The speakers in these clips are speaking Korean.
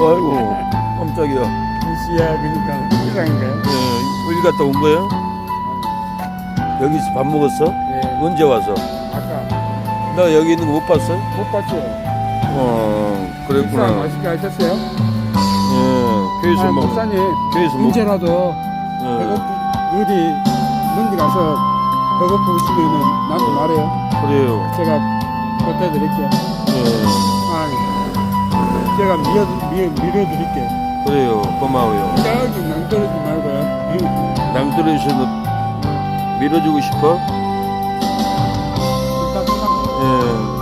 아이고, 깜짝이야. 시야 그러니까 이상인가요? 예, 어디 갔다 온 거예요? 여기서 밥 먹었어? 예. 언제 와서? 아까 나 여기 있는 거 못 봤어? 못 봤죠? 어, 식사 그랬구나. 맛있게 하셨어요? 예, 교회에서 아, 먹, 목사님 교회에서 먹, 언제라도 예, 어디 먼데 가서 배고프시면은 나한테 말해요. 그래요. 제가 보태드릴게요. 예, 아, 제가 밀어드릴게요. 그래요. 고마워요. 저기 낭떠러지 말고요. 낭떠러지에서 밀어주고 싶어? 따뜻한 예.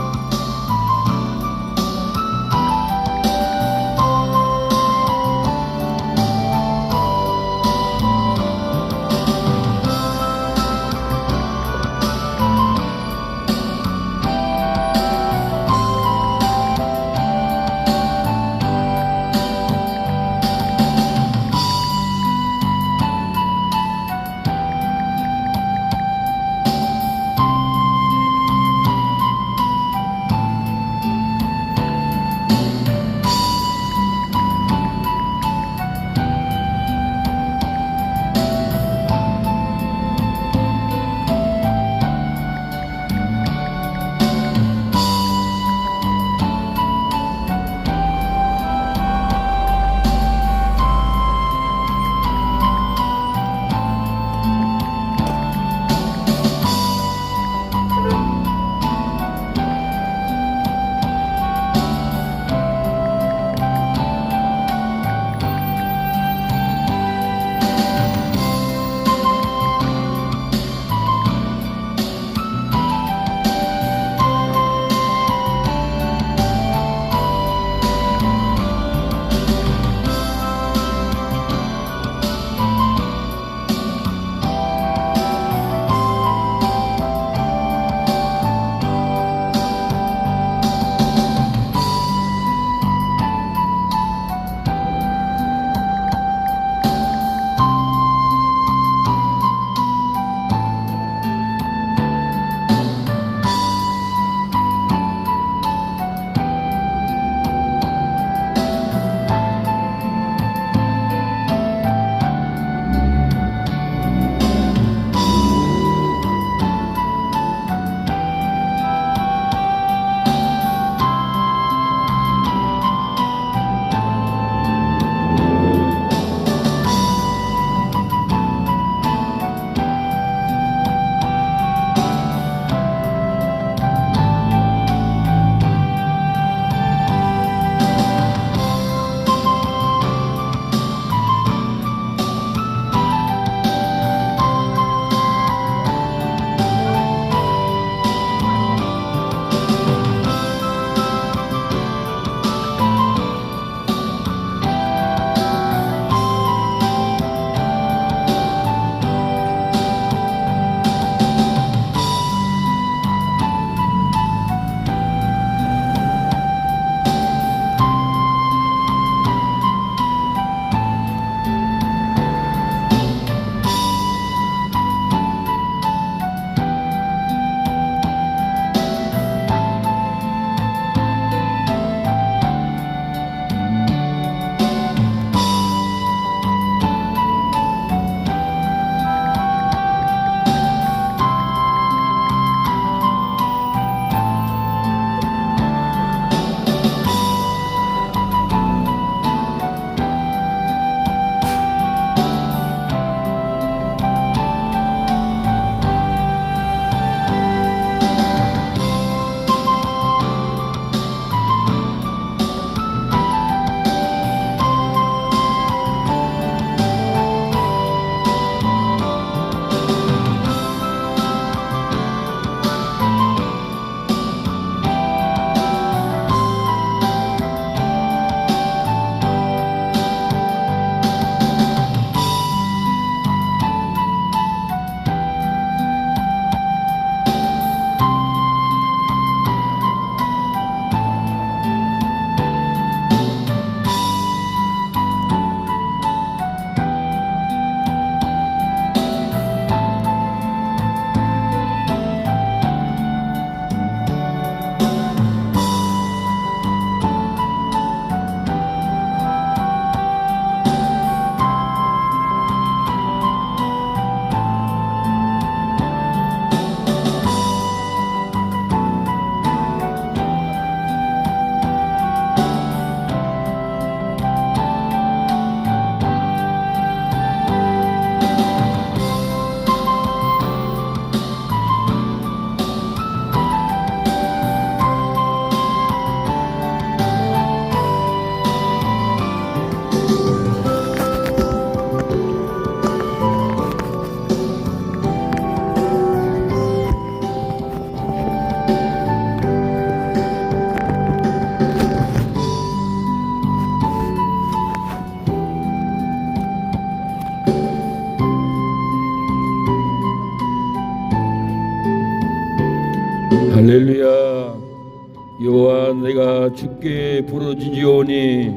여호와 내가 주께 부르짖으오니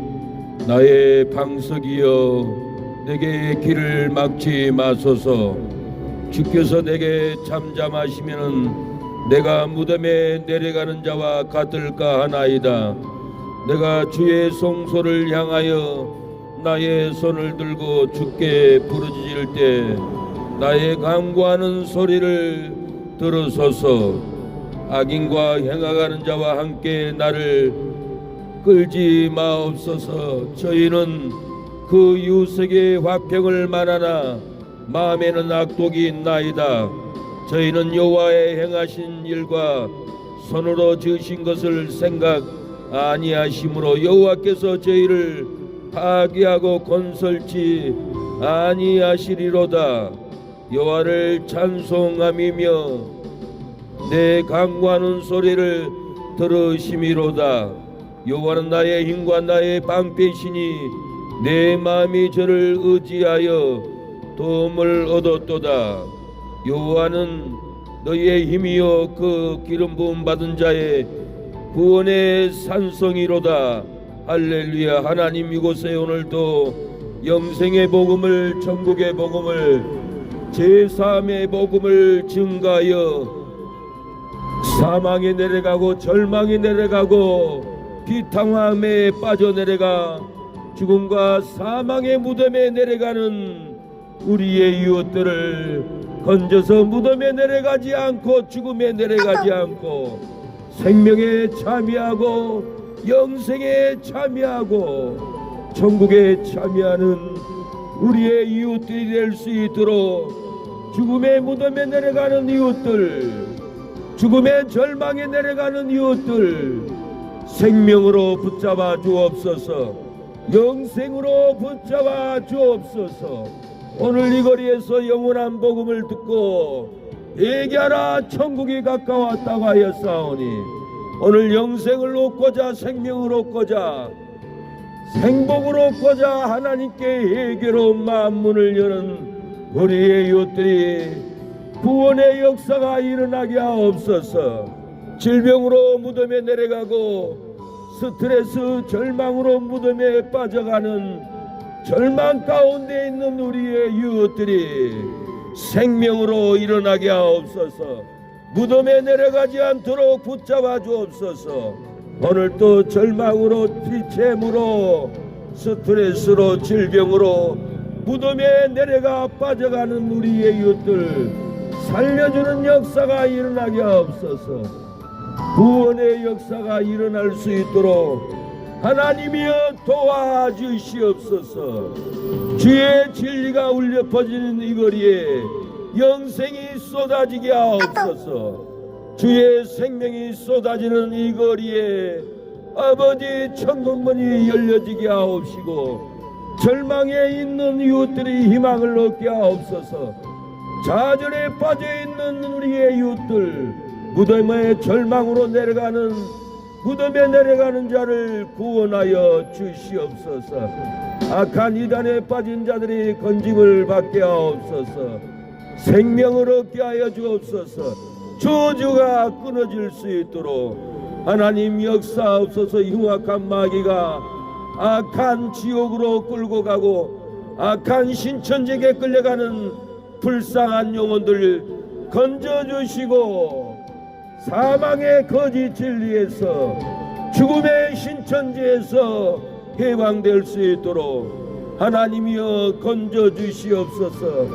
나의 방석이여 내게 길을 막지 마소서. 주께서 내게 잠잠하시면은 내가 무덤에 내려가는 자와 같을까 하나이다. 내가 주의 송소를 향하여 나의 손을 들고 주께 부르짖을 때 나의 간구하는 소리를 들으소서. 악인과 행하가는 자와 함께 나를 끌지 마옵소서. 저희는 그 이웃에게 화평을 만하나 마음에는 악독이 있나이다. 저희는 여호와의 행하신 일과 손으로 지으신 것을 생각 아니하심으로 여호와께서 저희를 파괴하고 건설치 아니하시리로다. 여호와를 찬송함이며 내 간구하는 소리를 들으심이로다. 여호와는 나의 힘과 나의 방패시니 내 마음이 저를 의지하여 도움을 얻었도다. 여호와는 너희의 힘이요 그 기름 부음 받은 자의 구원의 산성이로다. 할렐루야. 하나님 이곳에 오늘도 영생의 복음을, 천국의 복음을, 제3의 복음을 증가하여 사망에 내려가고 절망에 내려가고 비탕함에 빠져내려가 죽음과 사망의 무덤에 내려가는 우리의 이웃들을 건져서 무덤에 내려가지 않고 죽음에 내려가지 않고 생명에 참여하고 영생에 참여하고 천국에 참여하는 우리의 이웃들이 될 수 있도록 죽음의 무덤에 내려가는 이웃들, 죽음의 절망에 내려가는 이웃들 생명으로 붙잡아 주옵소서. 영생으로 붙잡아 주옵소서. 오늘 이 거리에서 영원한 복음을 듣고 얘기하라 천국이 가까웠다고 하였사오니 오늘 영생을 얻고자 생명을 얻고자 생복을 얻고자 하나님께 회개로운 만문을 여는 우리의 이웃들이 구원의 역사가 일어나게 하옵소서. 질병으로 무덤에 내려가고 스트레스, 절망으로 무덤에 빠져가는 절망 가운데 있는 우리의 이웃들이 생명으로 일어나게 하옵소서. 무덤에 내려가지 않도록 붙잡아 주옵소서. 오늘 또 절망으로, 비체무로, 스트레스로, 질병으로 무덤에 내려가 빠져가는 우리의 이웃들 살려주는 역사가 일어나게 하옵소서. 구원의 역사가 일어날 수 있도록 하나님이여 도와주시옵소서. 주의 진리가 울려 퍼지는 이 거리에 영생이 쏟아지게 하옵소서. 주의 생명이 쏟아지는 이 거리에 아버지 천국문이 열려지게 하옵시고 절망에 있는 이웃들이 희망을 얻게 하옵소서. 좌절에 빠져있는 우리의 이웃들, 무덤의 절망으로 내려가는, 무덤에 내려가는 자를 구원하여 주시옵소서. 악한 이단에 빠진 자들이 건짐을 받게 하옵소서. 생명을 얻게 하여 주옵소서. 저주가 끊어질 수 있도록 하나님 역사하옵소서. 흉악한 마귀가 악한 지옥으로 끌고 가고 악한 신천지에 끌려가는 불쌍한 영혼들 건져주시고 사망의 거짓 진리에서 죽음의 신천지에서 해방될 수 있도록 하나님이여 건져주시옵소서.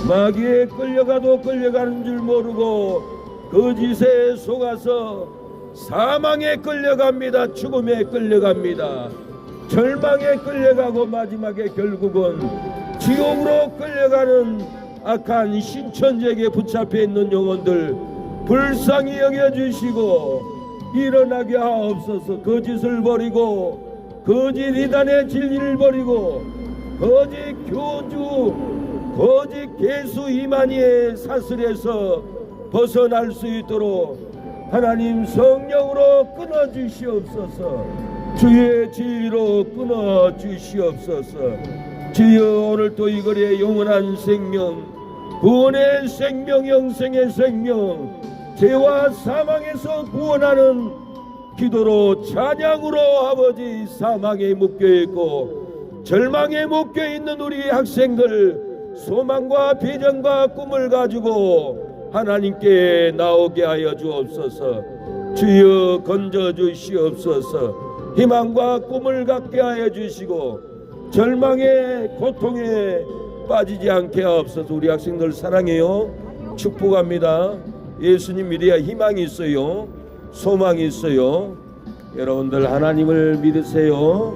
마귀에 끌려가도 끌려가는 줄 모르고 거짓에 속아서 사망에 끌려갑니다. 죽음에 끌려갑니다. 절망에 끌려가고 마지막에 결국은 지옥으로 끌려가는 악한 신천지에게 붙잡혀 있는 영혼들 불쌍히 여겨주시고 일어나게 하옵소서. 거짓을 버리고 거짓 이단의 진리를 버리고 거짓 교주 거짓 개수 이만희의 사슬에서 벗어날 수 있도록 하나님 성령으로 끊어주시옵소서. 주의 진리로 끊어주시옵소서. 주여 오늘 또 이 거리에 영원한 생명, 구원의 생명, 영생의 생명, 죄와 사망에서 구원하는 기도로 찬양으로 아버지 사망에 묶여있고 절망에 묶여있는 우리 학생들 소망과 비전과 꿈을 가지고 하나님께 나오게 하여 주옵소서. 주여 건져 주시옵소서. 희망과 꿈을 갖게 하여 주시고 절망의 고통에 빠지지 않게 하옵소서. 우리 학생들 사랑해요. 축복합니다. 예수님 믿어야 희망이 있어요. 소망이 있어요. 여러분들 하나님을 믿으세요.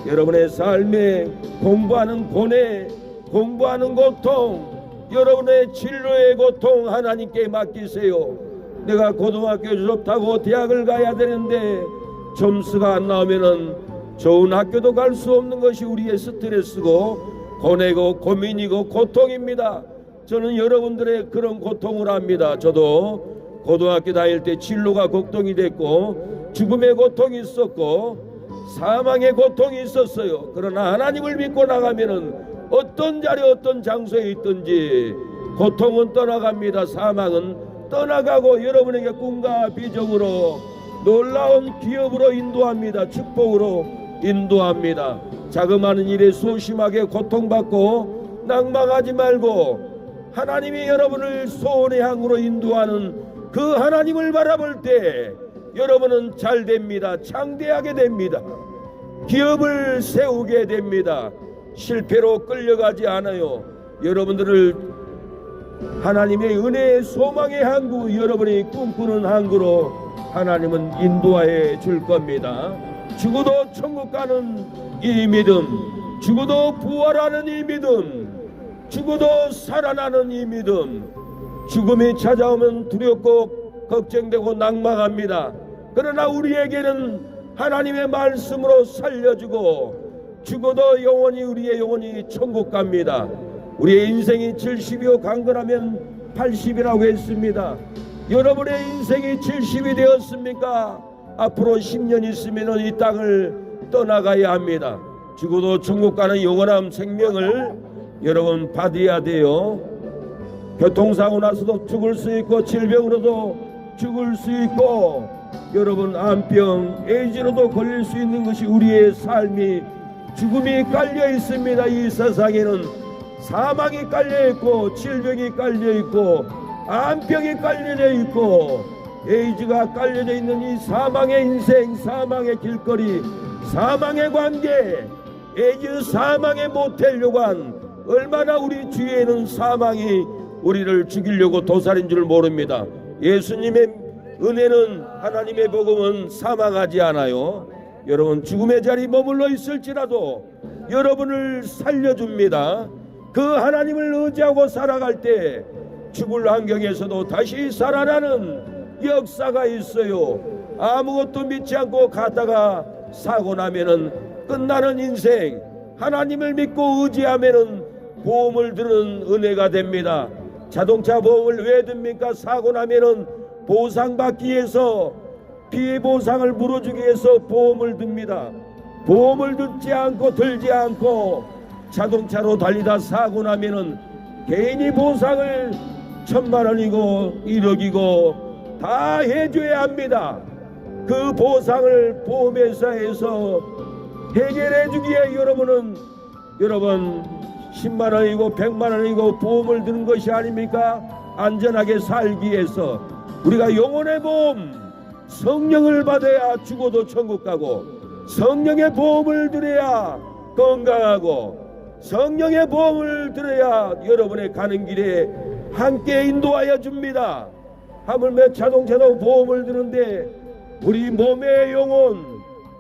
여러분의 삶에 공부하는 고뇌, 공부하는 고통, 여러분의 진로의 고통 하나님께 맡기세요. 내가 고등학교 졸업하고 대학을 가야 되는데 점수가 안 나오면은 좋은 학교도 갈 수 없는 것이 우리의 스트레스고 고뇌고 고민이고 고통입니다. 저는 여러분들의 그런 고통을 압니다. 저도 고등학교 다닐 때 진로가 걱정이 됐고 죽음의 고통이 있었고 사망의 고통이 있었어요. 그러나 하나님을 믿고 나가면은 어떤 자리 어떤 장소에 있든지 고통은 떠나갑니다. 사망은 떠나가고 여러분에게 꿈과 비전으로 놀라운 기업으로 인도합니다. 축복으로 인도합니다. 자그마한 일에 소심하게 고통받고 낭망하지 말고 하나님이 여러분을 소원의 향으로 인도하는 그 하나님을 바라볼 때 여러분은 잘 됩니다. 창대하게 됩니다. 기업을 세우게 됩니다. 실패로 끌려가지 않아요. 여러분들을 하나님의 은혜의 소망의 항구, 여러분이 꿈꾸는 항구로 하나님은 인도하여 줄 겁니다. 죽어도 천국 가는 이 믿음, 죽어도 부활하는 이 믿음, 죽어도 살아나는 이 믿음. 죽음이 찾아오면 두렵고 걱정되고 낭망합니다. 그러나 우리에게는 하나님의 말씀으로 살려주고 죽어도 영원히 우리의 영혼이 천국 갑니다. 우리의 인생이 70이요 강건하면 80이라고 했습니다. 여러분의 인생이 70이 되었습니까? 앞으로 10년 있으면 이 땅을 떠나가야 합니다. 죽어도 천국 가는 영원한 생명을 여러분 받아야 돼요. 교통사고 나서도 죽을 수 있고 질병으로도 죽을 수 있고 여러분 암병, 에이즈로도 걸릴 수 있는 것이 우리의 삶이 죽음이 깔려 있습니다. 이 세상에는 사망이 깔려 있고 질병이 깔려 있고 암병이 깔려져 있고 에이즈가 깔려져 있는 이 사망의 인생, 사망의 길거리, 사망의 관계, 에이즈 사망의 모텔 요관, 얼마나 우리 주위에는 사망이 우리를 죽이려고 도살인 줄 모릅니다. 예수님의 은혜는, 하나님의 복음은 사망하지 않아요. 여러분 죽음의 자리 머물러 있을지라도 여러분을 살려줍니다. 그 하나님을 의지하고 살아갈 때 죽을 환경에서도 다시 살아나는 역사가 있어요. 아무것도 믿지 않고 가다가 사고 나면은 끝나는 인생, 하나님을 믿고 의지하면은 보험을 드는 은혜가 됩니다. 자동차 보험을 왜 듭니까? 사고 나면은 보상받기 위해서, 피해 보상을 물어주기 위해서 보험을 듭니다. 보험을 듣지 않고 들지 않고 자동차로 달리다 사고 나면은 개인이 보상을 1,000만 원이고 1억이고 다 해줘야 합니다. 그 보상을 보험회사에서 해결해 주기에 여러분 10만 원이고 100만 원이고 보험을 드는 것이 아닙니까? 안전하게 살기 위해서 우리가 영혼의 보험, 성령을 받아야 죽어도 천국 가고, 성령의 보험을 들어야 건강하고, 성령의 보험을 들어야 여러분의 가는 길에 함께 인도하여 줍니다. 하물며 자동차도 보험을 드는데 우리 몸의 영혼,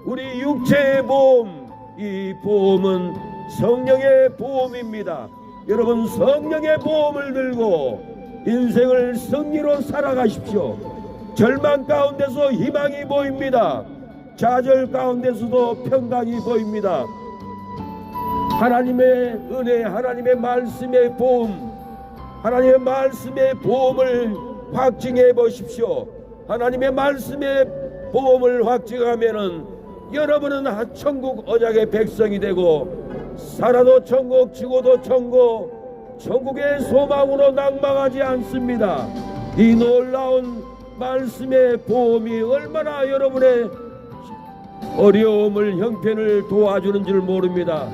우리 육체의 보험, 이 보험은 성령의 보험입니다. 여러분 성령의 보험을 들고 인생을 승리로 살아가십시오. 절망 가운데서 희망이 보입니다. 좌절 가운데서도 평강이 보입니다. 하나님의 은혜, 하나님의 말씀의 보험, 하나님의 말씀의 보험을 확증해 보십시오. 하나님의 말씀의 보험을 확증하면은 여러분은 천국 언약의 백성이 되고, 살아도 천국, 죽어도 천국, 천국의 소망으로 낭망하지 않습니다. 이 놀라운 말씀의 보험이 얼마나 여러분의 어려움을 형편을 도와주는 줄 모릅니다.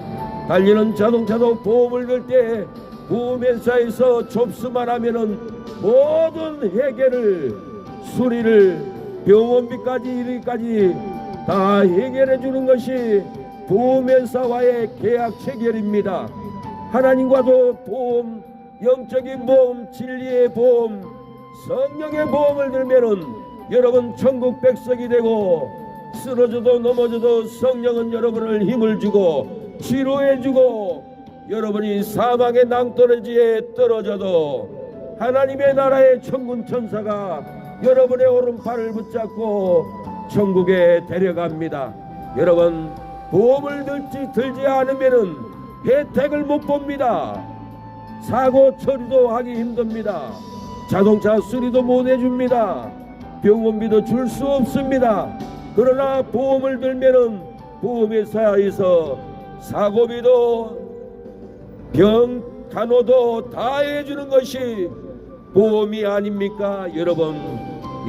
달리는 자동차도 보험을 들 때 보험회사에서 접수만 하면은 모든 해결을 수리를 병원비까지 이르기까지 다 해결해 주는 것이 보험회사와의 계약 체결입니다. 하나님과도 보험, 영적인 보험, 진리의 보험, 성령의 보험을 들면은 여러분 천국 백성이 되고 쓰러져도 넘어져도 성령은 여러분을 힘을 주고 치료해 주고 여러분이 사망의 낭떠러지에 떨어져도 하나님의 나라의 천군 천사가 여러분의 오른팔을 붙잡고 천국에 데려갑니다. 여러분 보험을 들지 않으면은 혜택을 못 봅니다. 사고 처리도 하기 힘듭니다. 자동차 수리도 못 해줍니다. 병원비도 줄 수 없습니다. 그러나 보험을 들면은 보험회사에서 사고비도 병 간호도 다 해주는 것이 보험이 아닙니까? 여러분,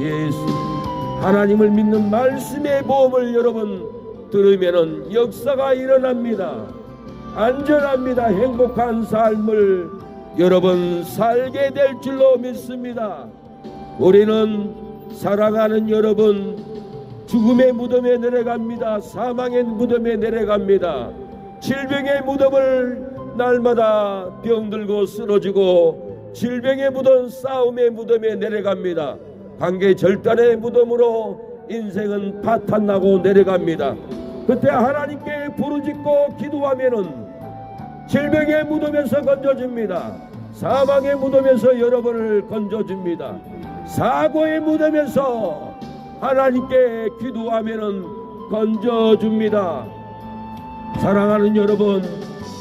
예수 하나님을 믿는 말씀의 보험을 여러분 들으면은 역사가 일어납니다. 안전합니다. 행복한 삶을 여러분 살게 될 줄로 믿습니다. 우리는 사랑하는 여러분, 죽음의 무덤에 내려갑니다. 사망의 무덤에 내려갑니다. 질병의 무덤을 날마다 병들고 쓰러지고 질병의 무덤, 싸움의 무덤에 내려갑니다. 관계 절단의 무덤으로 인생은 파탄나고 내려갑니다. 그때 하나님께 부르짖고 기도하면은 질병의 무덤에서 건져줍니다. 사망의 무덤에서 여러분을 건져줍니다. 사고의 무덤에서 하나님께 기도하면은 건져줍니다. 사랑하는 여러분,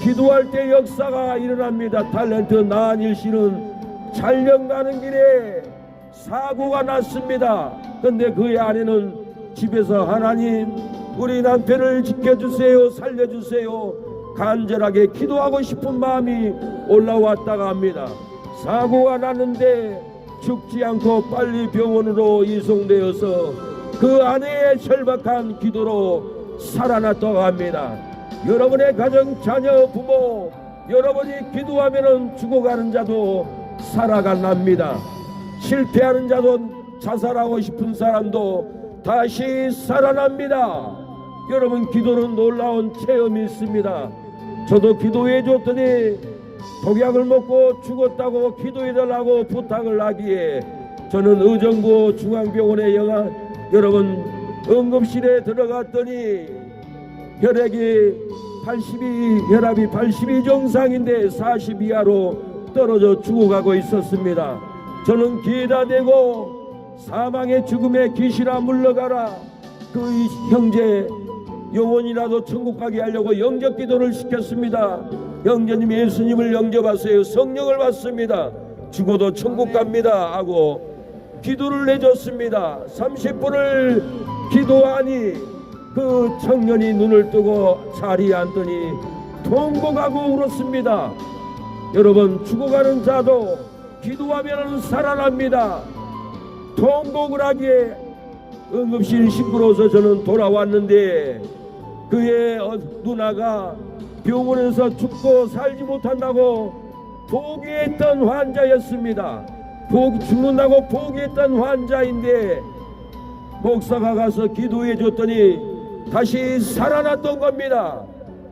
기도할 때 역사가 일어납니다. 탤런트 나한일 씨는 촬영 가는 길에 사고가 났습니다. 근데 그의 아내는 집에서 하나님 우리 남편을 지켜주세요, 살려주세요 간절하게 기도하고 싶은 마음이 올라왔다가 합니다. 사고가 났는데 죽지 않고 빨리 병원으로 이송되어서 그 아내의 절박한 기도로 살아났다고 합니다. 여러분의 가정, 자녀, 부모 여러분이 기도하면 죽어가는 자도 살아간답니다. 실패하는 자도 자살하고 싶은 사람도 다시 살아납니다. 여러분, 기도는 놀라운 체험이 있습니다. 저도 기도해 줬더니 독약을 먹고 죽었다고 기도해달라고 부탁을 하기에 저는 의정부 중앙병원에 여러분 응급실에 들어갔더니 혈압이 82 정상인데 40 이하로 떨어져 죽어가고 있었습니다. 저는 기에다 대고 사망의 죽음의 귀신아 물러가라, 그 형제 영혼이라도 천국 가게 하려고 영접 기도를 시켰습니다. 형제님 예수님을 영접하세요. 성령을 받습니다. 죽어도 천국 갑니다 하고 기도를 해줬습니다. 30분을 기도하니 그 청년이 눈을 뜨고 자리에 앉더니 통곡하고 울었습니다. 여러분, 죽어가는 자도 기도하면 살아납니다. 통곡을 하기에 응급실이 시끄러워서 저는 돌아왔는데 그의 누나가 병원에서 죽고 살지 못한다고 포기했던 환자였습니다. 죽는다고 포기했던 환자인데 목사가 가서 기도해 줬더니 다시 살아났던 겁니다.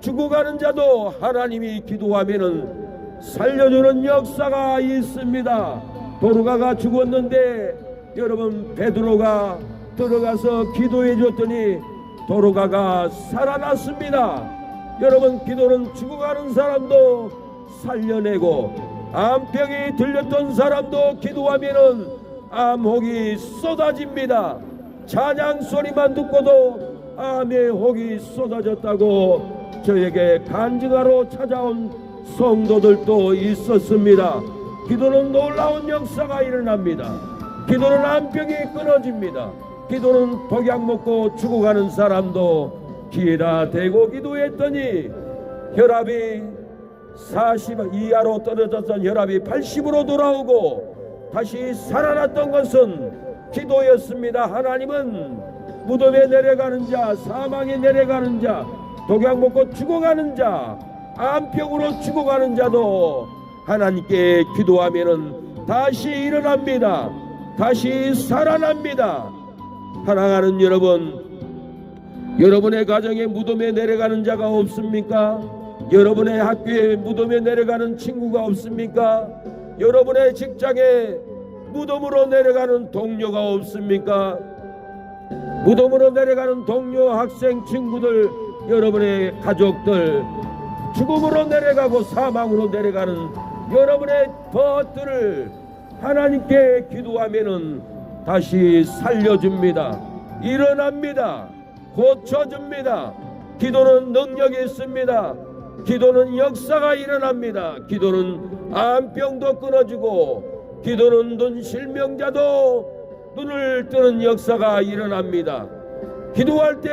죽어가는 자도 하나님이 기도하면은 살려주는 역사가 있습니다. 도로가가 죽었는데 여러분 베드로가 들어가서 기도해 줬더니 도로가가 살아났습니다. 여러분, 기도는 죽어가는 사람도 살려내고 암병이 들렸던 사람도 기도하면은 암혹이 쏟아집니다. 찬양 소리만 듣고도 암의 혹이 쏟아졌다고 저에게 간증하러 찾아온 성도들도 있었습니다. 기도는 놀라운 역사가 일어납니다. 기도는 암병이 끊어집니다. 기도는 독약 먹고 죽어가는 사람도 기에다 대고 기도했더니 혈압이 40 이하로 떨어졌던 혈압이 80으로 돌아오고 다시 살아났던 것은 기도였습니다. 하나님은 무덤에 내려가는 자, 사망에 내려가는 자, 독약 먹고 죽어가는 자, 암병으로 죽어가는 자도 하나님께 기도하면은 다시 일어납니다. 다시 살아납니다. 사랑하는 여러분, 여러분의 가정에 무덤에 내려가는 자가 없습니까? 여러분의 학교에 무덤에 내려가는 친구가 없습니까? 여러분의 직장에 무덤으로 내려가는 동료가 없습니까? 무덤으로 내려가는 동료, 학생, 친구들, 여러분의 가족들, 죽음으로 내려가고 사망으로 내려가는 여러분의 것들을 하나님께 기도하면은 다시 살려줍니다. 일어납니다. 고쳐줍니다. 기도는 능력이 있습니다. 기도는 역사가 일어납니다. 기도는 암병도 끊어주고, 기도는 눈 실명자도 눈을 뜨는 역사가 일어납니다. 기도할 때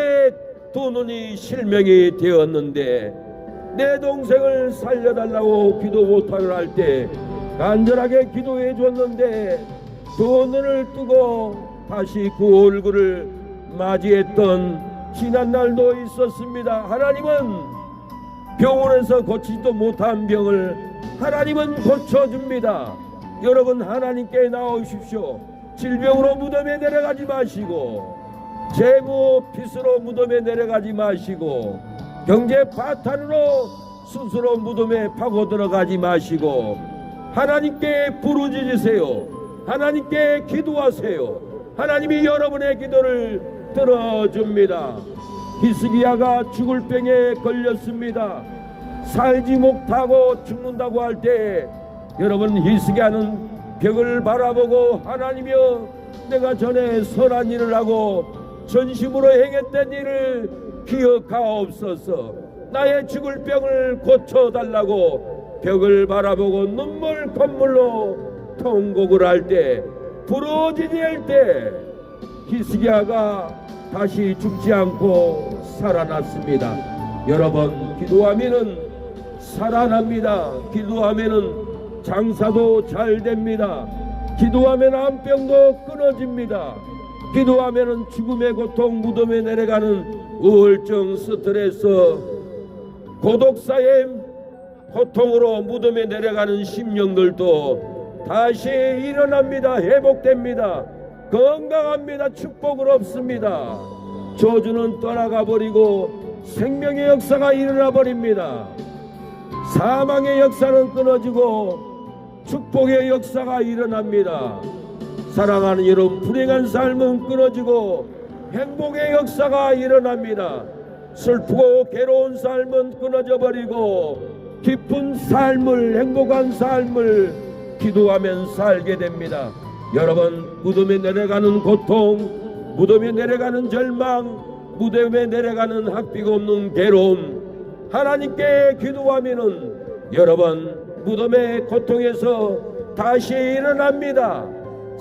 두 눈이 실명이 되었는데 내 동생을 살려달라고 기도 못하려 할 때 간절하게 기도해 줬는데 두 눈을 뜨고 다시 그 얼굴을 맞이했던 지난 날도 있었습니다. 하나님은 병원에서 고치지도 못한 병을 하나님은 고쳐줍니다. 여러분, 하나님께 나오십시오. 질병으로 무덤에 내려가지 마시고, 재무 빚으로 무덤에 내려가지 마시고, 경제 파탄으로 스스로 무덤에 파고 들어가지 마시고, 하나님께 부르짖으세요. 하나님께 기도하세요. 하나님이 여러분의 기도를 들어줍니다. 히스기야가 죽을 병에 걸렸습니다. 살지 못하고 죽는다고 할 때 여러분, 히스기야는 벽을 바라보고 하나님이여, 내가 전에 선한 일을 하고 전심으로 행했던 일을 기억하옵소서. 나의 죽을 병을 고쳐달라고 벽을 바라보고 눈물 콧물로 통곡을 할 때, 부르짖을 때 히스기야가 다시 죽지 않고 살아났습니다. 여러분, 기도하면은 살아납니다. 기도하면은 장사도 잘 됩니다. 기도하면 암병도 끊어집니다. 기도하면은 죽음의 고통, 무덤에 내려가는 우울증, 스트레스, 고독사의 고통으로 무덤에 내려가는 심령들도 다시 일어납니다. 회복됩니다. 건강합니다. 축복을 얻습니다. 저주는 떠나가 버리고 생명의 역사가 일어나 버립니다. 사망의 역사는 끊어지고 축복의 역사가 일어납니다. 사랑하는 여러분, 불행한 삶은 끊어지고 행복의 역사가 일어납니다. 슬프고 괴로운 삶은 끊어져 버리고 기쁜 삶을, 행복한 삶을 기도하면 살게 됩니다. 여러분, 무덤에 내려가는 고통, 무덤에 내려가는 절망, 무덤에 내려가는 학비가 없는 괴로움, 하나님께 기도하면은 여러분, 무덤의 고통에서 다시 일어납니다.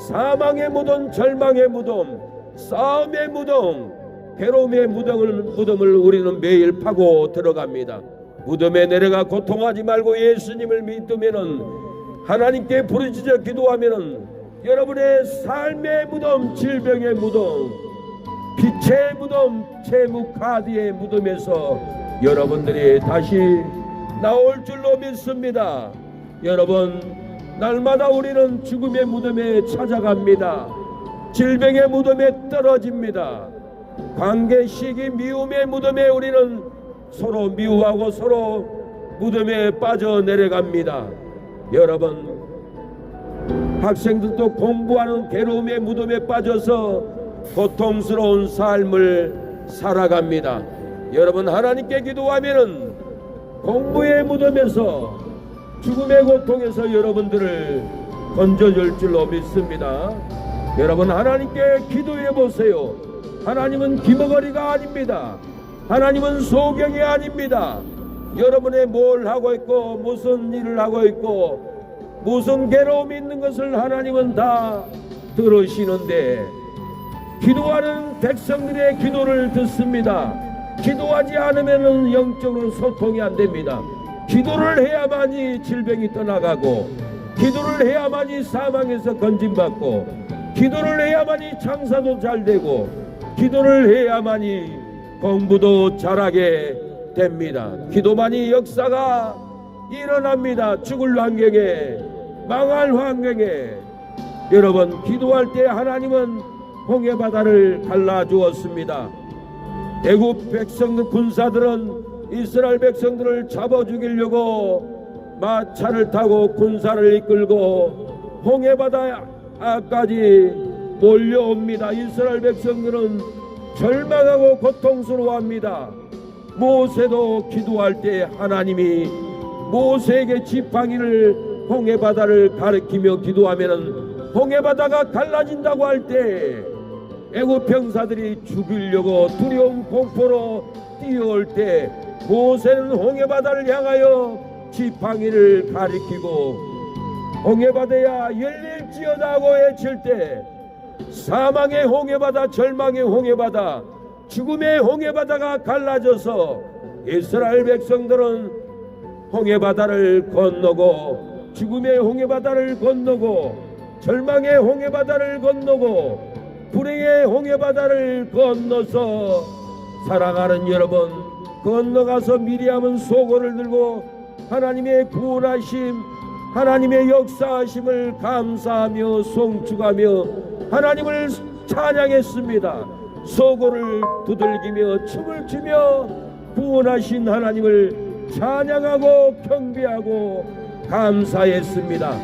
사망의 무덤, 절망의 무덤, 싸움의 무덤, 괴로움의 무덤을 우리는 매일 파고 들어갑니다. 무덤에 내려가 고통하지 말고 예수님을 믿으면은, 하나님께 부르짖어 기도하면은 여러분의 삶의 무덤, 질병의 무덤, 빛의 무덤, 채무 카드의 무덤에서 여러분들이 다시 나올 줄로 믿습니다. 여러분, 날마다 우리는 죽음의 무덤에 찾아갑니다. 질병의 무덤에 떨어집니다. 관계, 시기, 미움의 무덤에 우리는 서로 미워하고 서로 무덤에 빠져 내려갑니다. 여러분, 학생들도 공부하는 괴로움의 무덤에 빠져서 고통스러운 삶을 살아갑니다. 여러분, 하나님께 기도하면은 공부의 무덤에서, 죽음의 고통에서 여러분들을 건져줄 줄로 믿습니다. 여러분, 하나님께 기도해 보세요. 하나님은 기머거리가 아닙니다. 하나님은 소경이 아닙니다. 여러분의 뭘 하고 있고 무슨 일을 하고 있고 무슨 괴로움이 있는 것을 하나님은 다 들으시는데, 기도하는 백성들의 기도를 듣습니다. 기도하지 않으면 영적으로 소통이 안 됩니다. 기도를 해야만이 질병이 떠나가고, 기도를 해야만이 사망에서 건짐받고, 기도를 해야만이 장사도 잘 되고, 기도를 해야만이 공부도 잘하게 됩니다. 기도만이 역사가 일어납니다. 죽을 환경에, 망할 환경에. 여러분, 기도할 때 하나님은 홍해바다를 갈라주었습니다. 애굽 백성들, 군사들은 이스라엘 백성들을 잡아 죽이려고 마차를 타고 군사를 이끌고 홍해바다까지 몰려옵니다. 이스라엘 백성들은 절망하고 고통스러워합니다. 모세도 기도할 때 하나님이 모세에게 지팡이를 홍해바다를 가리키며 기도하면은 홍해바다가 갈라진다고 할 때, 애굽 병사들이 죽이려고 두려움 공포로 뛰어올 때 모세는 홍해바다를 향하여 지팡이를 가리키고 홍해바다야 열릴지어다 하고 외칠 때, 사망의 홍해바다, 절망의 홍해바다, 죽음의 홍해바다가 갈라져서 이스라엘 백성들은 홍해바다를 건너고, 죽음의 홍해바다를 건너고, 절망의 홍해바다를 건너고, 불행의 홍해바다를 건너서 사랑하는 여러분, 건너가서 미리암은 소고를 들고 하나님의 구원하심, 하나님의 역사하심을 감사하며 송축하며 하나님을 찬양했습니다. 소고를 두들기며 춤을 추며 구원하신 하나님을 찬양하고 경배하고 감사했습니다.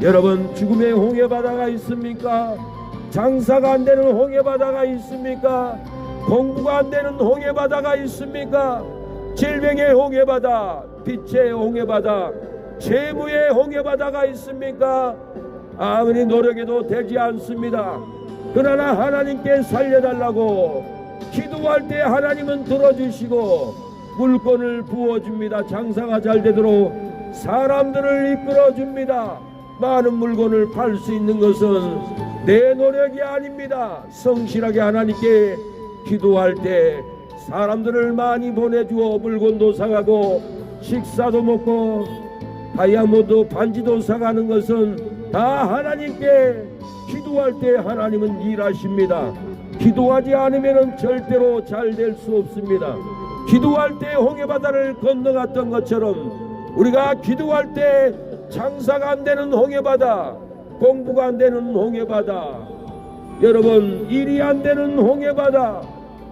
여러분, 죽음의 홍해바다가 있습니까? 장사가 안 되는 홍해바다가 있습니까? 공부가 안 되는 홍해바다가 있습니까? 질병의 홍해바다, 빛의 홍해바다, 재무의 홍해바다가 있습니까? 아무리 노력해도 되지 않습니다. 그러나 하나님께 살려달라고 기도할 때 하나님은 들어주시고 물건을 부어줍니다. 장사가 잘 되도록 사람들을 이끌어줍니다. 많은 물건을 팔 수 있는 것은 내 노력이 아닙니다. 성실하게 하나님께 기도할 때 사람들을 많이 보내주어 물건도 사가고 식사도 먹고 다이아몬드 반지도 사가는 것은 다 하나님께 기도할 때 하나님은 일하십니다. 기도하지 않으면 절대로 잘 될 수 없습니다. 기도할 때 홍해바다를 건너갔던 것처럼 우리가 기도할 때 장사가 안 되는 홍해바다, 공부가 안 되는 홍해바다, 여러분 일이 안 되는 홍해바다,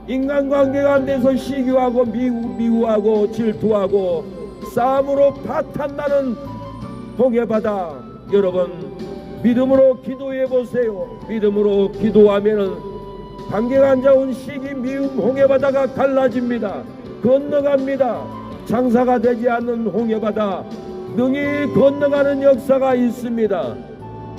인간관계가 안 돼서 시기하고 미워하고 질투하고 싸움으로 파탄나는 홍해바다, 여러분 믿음으로 기도해 보세요. 믿음으로 기도하면은 관계가 안 좋은 시기, 미움, 홍해바다가 갈라집니다. 건너갑니다. 장사가 되지 않는 홍해바다 능히 건너가는 역사가 있습니다.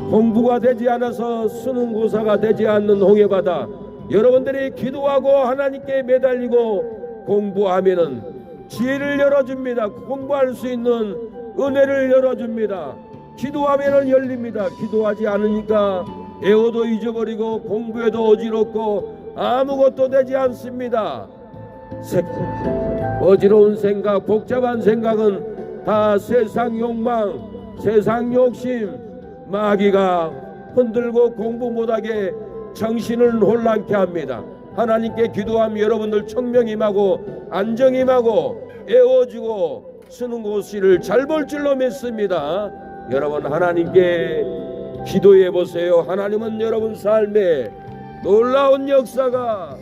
공부가 되지 않아서 수능고사가 되지 않는 홍해바다, 여러분들이 기도하고 하나님께 매달리고 공부하면은 지혜를 열어줍니다. 공부할 수 있는 은혜를 열어줍니다. 기도하면은 열립니다. 기도하지 않으니까 애워도 잊어버리고 공부에도 어지럽고 아무것도 되지 않습니다. 어지러운 생각, 복잡한 생각은 다 세상 욕망, 세상 욕심, 마귀가 흔들고 공부 못하게 정신을 혼란케 합니다. 하나님께 기도하면 여러분들 청명 임하고 안정 임하고 애워지고 수능고시를 잘 볼 줄로 믿습니다. 여러분 하나님께 기도해 보세요. 하나님은 여러분 삶에 놀라운 역사가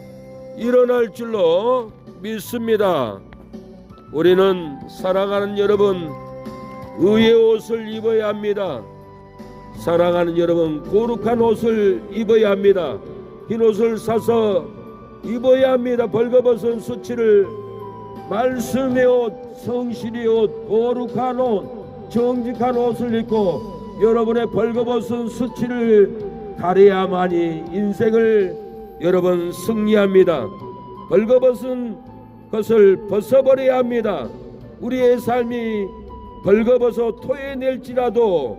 일어날 줄로 믿습니다. 우리는 사랑하는 여러분, 의의 옷을 입어야 합니다. 사랑하는 여러분, 거룩한 옷을 입어야 합니다. 흰 옷을 사서 입어야 합니다. 벌거벗은 수치를, 말씀의 옷, 성실의 옷, 거룩한 옷, 정직한 옷을 입고 여러분의 벌거벗은 수치를 가려야만이 인생을 여러분 승리합니다. 벌거벗은 것을 벗어버려야 합니다. 우리의 삶이 벌거벗어 토해낼지라도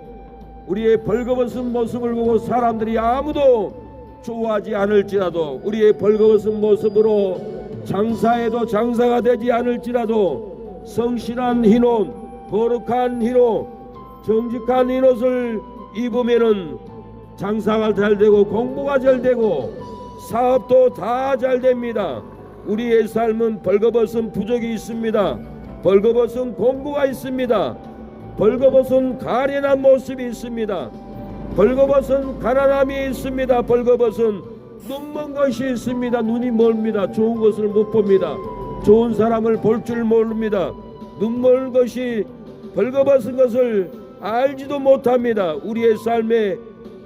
우리의 벌거벗은 모습을 보고 사람들이 아무도 좋아하지 않을지라도, 우리의 벌거벗은 모습으로 장사해도 장사가 되지 않을지라도 성실한 흰옷, 거룩한 흰옷, 정직한 흰옷을 입으면은 장사가 잘 되고 공부가 잘 되고 사업도 다 잘 됩니다. 우리의 삶은 벌거벗은 부족이 있습니다. 벌거벗은 공부가 있습니다. 벌거벗은 가련한 모습이 있습니다. 벌거벗은 가난함이 있습니다. 벌거벗은 눈먼 것이 있습니다. 눈이 멀습니다. 좋은 것을 못 봅니다. 좋은 사람을 볼 줄 모릅니다. 눈먼 것이 벌거벗은 것을 알지도 못합니다. 우리의 삶에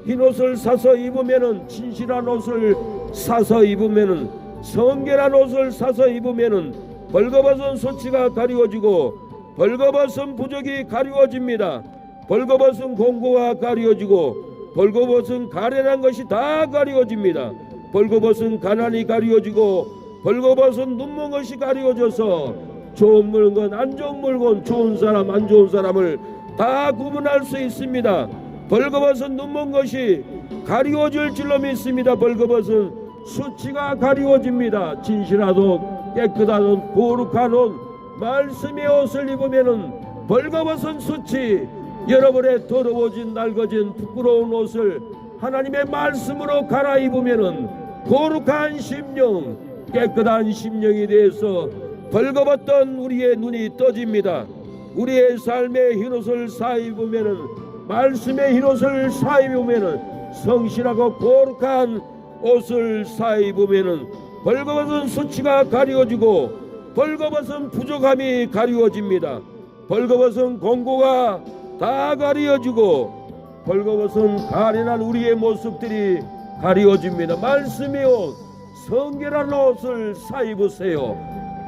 흰옷을 사서 입으면은, 진실한 옷을 사서 입으면은, 성결한 옷을 사서 입으면은 벌거벗은 수치가 가리워지고 벌거벗은 부족이 가리워집니다. 벌거벗은 공고가 가리워지고 벌거벗은 가련한 것이 다 가리워집니다. 벌거벗은 가난이 가리워지고 벌거벗은 눈먼 것이 가리워져서 좋은 물건, 안 좋은 물건, 좋은 사람, 안 좋은 사람을 다 구분할 수 있습니다. 벌거벗은 눈먼 것이 가리워질 줄로 믿습니다. 벌거벗은 수치가 가리워집니다. 진실한 옷, 깨끗한 옷, 거룩한 옷, 말씀의 옷을 입으면은 벌거벗은 수치, 여러분의 더러워진 낡아진 부끄러운 옷을 하나님의 말씀으로 갈아입으면은 거룩한 심령, 깨끗한 심령이 되어서 벌거벗던 우리의 눈이 떠집니다. 우리의 삶의 흰옷을 사입으면은, 말씀의 흰옷을 사입으면은, 성실하고 거룩한 옷을 사입으면은 벌거벗은 수치가 가리워지고 벌거벗은 부족함이 가리워집니다. 벌거벗은 공고가 다 가리워지고 벌거벗은 가련한 우리의 모습들이 가리워집니다. 말씀의 옷, 성결한 옷을 사입으세요.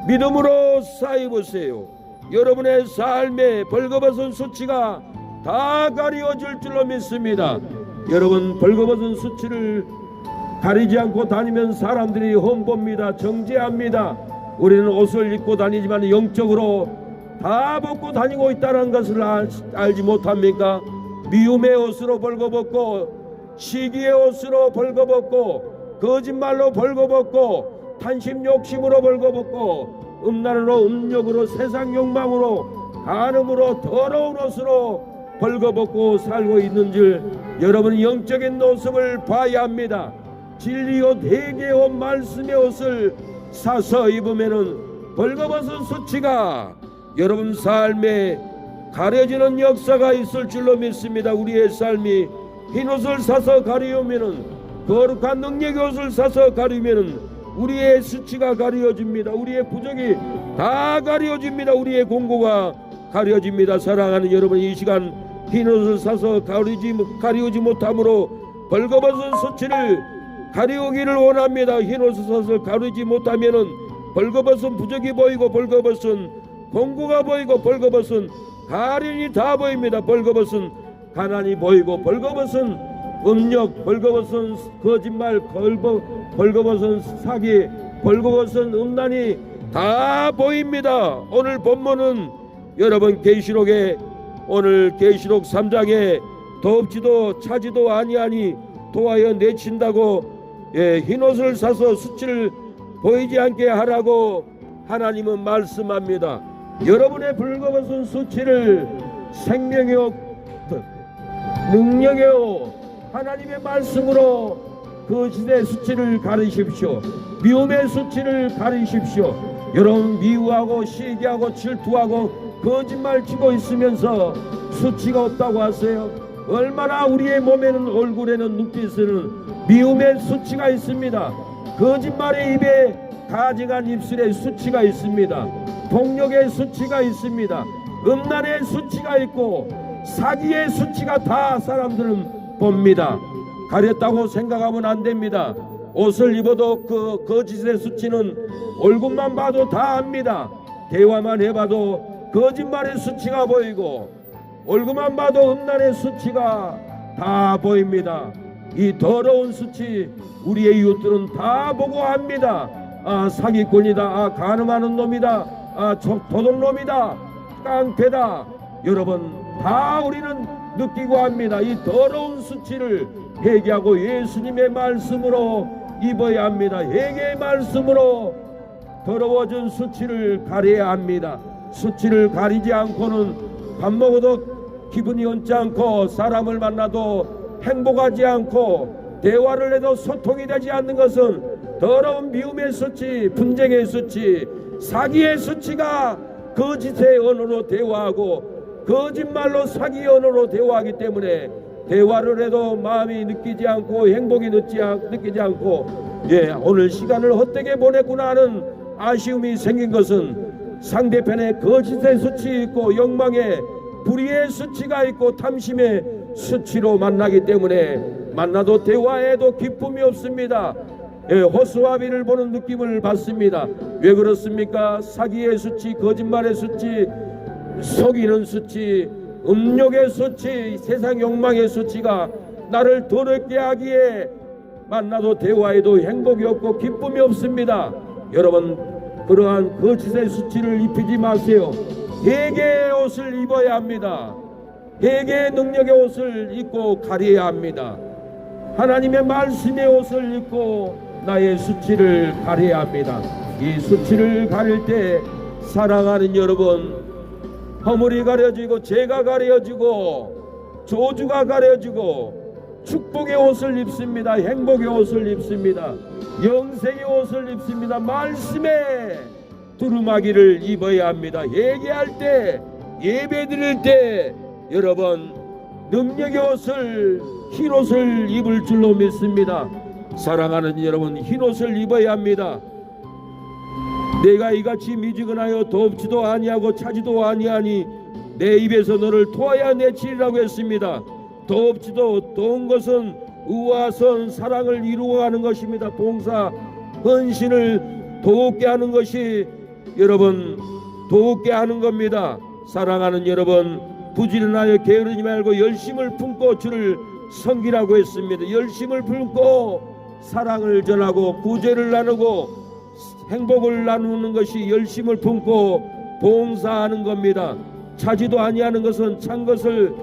믿음으로 사입으세요. 여러분의 삶에 벌거벗은 수치가 다 가리워질 줄로 믿습니다. 여러분, 벌거벗은 수치를 가리지 않고 다니면 사람들이 험봅니다. 정죄합니다. 우리는 옷을 입고 다니지만 영적으로 다 벗고 다니고 있다는 것을 알지 못합니까? 미움의 옷으로 벌거벗고, 시기의 옷으로 벌거벗고, 거짓말로 벌거벗고,贪심 욕심으로 벌거벗고, 음란으로, 음욕으로, 세상 욕망으로, 간음으로, 더러운 옷으로 벌거벗고 살고 있는 줄 여러분이 영적인 모습을 봐야 합니다. 진리 옷, 회개 옷, 말씀의 옷을 사서 입으면은 벌거벗은 수치가 여러분 삶에 가려지는 역사가 있을 줄로 믿습니다. 우리의 삶이 흰옷을 사서 가리우면은, 거룩한 능력의 옷을 사서 가리우면은 우리의 수치가 가려집니다. 우리의 부족이 다 가려집니다. 우리의 공고가 가려집니다. 사랑하는 여러분, 이 시간 흰옷을 사서 가리우지 못함으로 벌거벗은 수치를 가리우기를 원합니다. 흰옷을 사서 가리우지 못하면은 벌거벗은 부족이 보이고 벌거벗은 공고가 보이고 벌거벗은 가련이 다 보입니다. 벌거벗은 가난이 보이고 벌거벗은 음욕, 벌거벗은 거짓말, 벌거벗은 사기, 벌거벗은 음란이 다 보입니다. 오늘 본문은 여러분 계시록에, 오늘 계시록 3장에 덥지도 차지도 아니하니 도하여 내친다고 흰옷을 사서 수치를 보이지 않게 하라고 하나님은 말씀합니다. 여러분의 벌거벗은 수치를 생명의 옷, 능력의 옷, 하나님의 말씀으로 그 시대의 수치를 가리십시오. 미움의 수치를 가리십시오. 여러분, 미워하고 시기하고 질투하고 거짓말 치고 있으면서 수치가 없다고 하세요? 얼마나 우리의 몸에는, 얼굴에는, 눈빛에는 미움의 수치가 있습니다. 거짓말의 입에, 가증한 입술에 수치가 있습니다. 폭력의 수치가 있습니다. 음란의 수치가 있고 사기의 수치가 다 사람들은 봅니다. 가렸다고 생각하면 안 됩니다. 옷을 입어도 그 거짓의 수치는 얼굴만 봐도 다 압니다. 대화만 해봐도 거짓말의 수치가 보이고 얼굴만 봐도 음란의 수치가 다 보입니다. 이 더러운 수치 우리의 이웃들은 다 보고 압니다. 아, 사기꾼이다, 아, 간음하는 놈이다, 아, 도둑놈이다, 깡패다. 여러분, 다 우리는 느끼고 합니다. 이 더러운 수치를 회개하고 예수님의 말씀으로 입어야 합니다. 회개의 말씀으로 더러워진 수치를 가려야 합니다. 수치를 가리지 않고는 밥 먹어도 기분이 언짢고 사람을 만나도 행복하지 않고 대화를 해도 소통이 되지 않는 것은 더러운 미움의 수치, 분쟁의 수치, 사기의 수치가 거짓의 언어로 대화하고 거짓말로 사기의 언어로 대화하기 때문에 대화를 해도 마음이 느끼지 않고 행복이 느끼지 않고 오늘 시간을 헛되게 보냈구나 하는 아쉬움이 생긴 것은 상대편에 거짓의 수치 있고 욕망의 불의의 수치가 있고 탐심의 수치로 만나기 때문에 만나도 대화에도 기쁨이 없습니다. 호수아비를 보는 느낌을 받습니다. 왜 그렇습니까? 사기의 수치, 거짓말의 수치, 속이는 수치, 음욕의 수치, 세상 욕망의 수치가 나를 더럽게 하기에 만나도 대화에도 행복이 없고 기쁨이 없습니다. 여러분, 그러한 거짓의 수치를 입히지 마세요. 회개의 옷을 입어야 합니다. 회개의 능력의 옷을 입고 가려야 합니다. 하나님의 말씀의 옷을 입고 나의 수치를 가려야 합니다. 이 수치를 가릴 때 사랑하는 여러분, 허물이 가려지고 죄가 가려지고 저주가 가려지고 축복의 옷을 입습니다. 행복의 옷을 입습니다. 영생의 옷을 입습니다. 말씀의 두루마기를 입어야 합니다. 회개할 때, 예배 드릴 때 여러분 능력의 옷을, 흰 옷을 입을 줄로 믿습니다. 사랑하는 여러분, 흰 옷을 입어야 합니다. 내가 이같이 미지근하여 덥지도 아니하고 차지도 아니하니 내 입에서 너를 토하여 내치리라고 했습니다. 덥지도 더운 것은 의와 선 사랑을 이루어가는 것입니다. 봉사 헌신을 더욱게 하는 것이 여러분 더욱게 하는 겁니다. 사랑하는 여러분, 부지런하여 게으르지 말고 열심을 품고 주를 섬기라고 했습니다. 열심을 품고 사랑을 전하고 구제를 나누고 행복을 나누는 것이 열심을 품고 봉사하는 겁니다. 차지도 아니하는 것은 찬 것을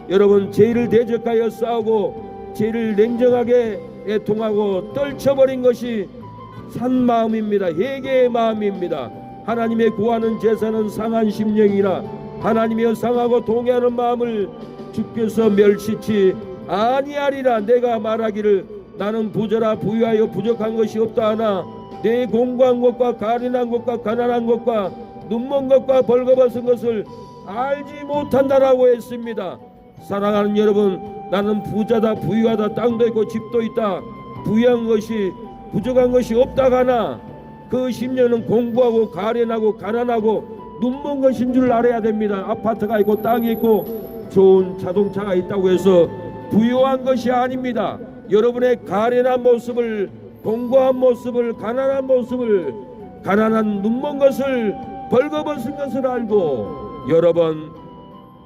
여러분 죄를 대적하여 싸우고 죄를 냉정하게 애통하고 떨쳐버린 것이 산 마음입니다. 회개의 마음입니다. 하나님의 구하는 제사는 상한 심령이라 하나님의 상하고 동의하는 마음을 주께서 멸시치 아니하리라. 내가 말하기를 나는 부자라 부유하여 부족한 것이 없다 하나 내 공고한 것과 가련한 것과 가난한 것과 눈먼 것과 벌거벗은 것을 알지 못한다라고 했습니다. 사랑하는 여러분, 나는 부자다 부유하다 땅도 있고 집도 있다 부유한 것이 부족한 것이 없다 하나 그 심령은 공부하고 가련하고 가난하고 눈먼 것인 줄 알아야 됩니다. 아파트가 있고 땅이 있고 좋은 자동차가 있다고 해서 부유한 것이 아닙니다. 여러분의 가련한 모습을, 공고한 모습을, 가난한 모습을, 가난한 눈먼 것을, 벌거벗은 것을 알고 여러분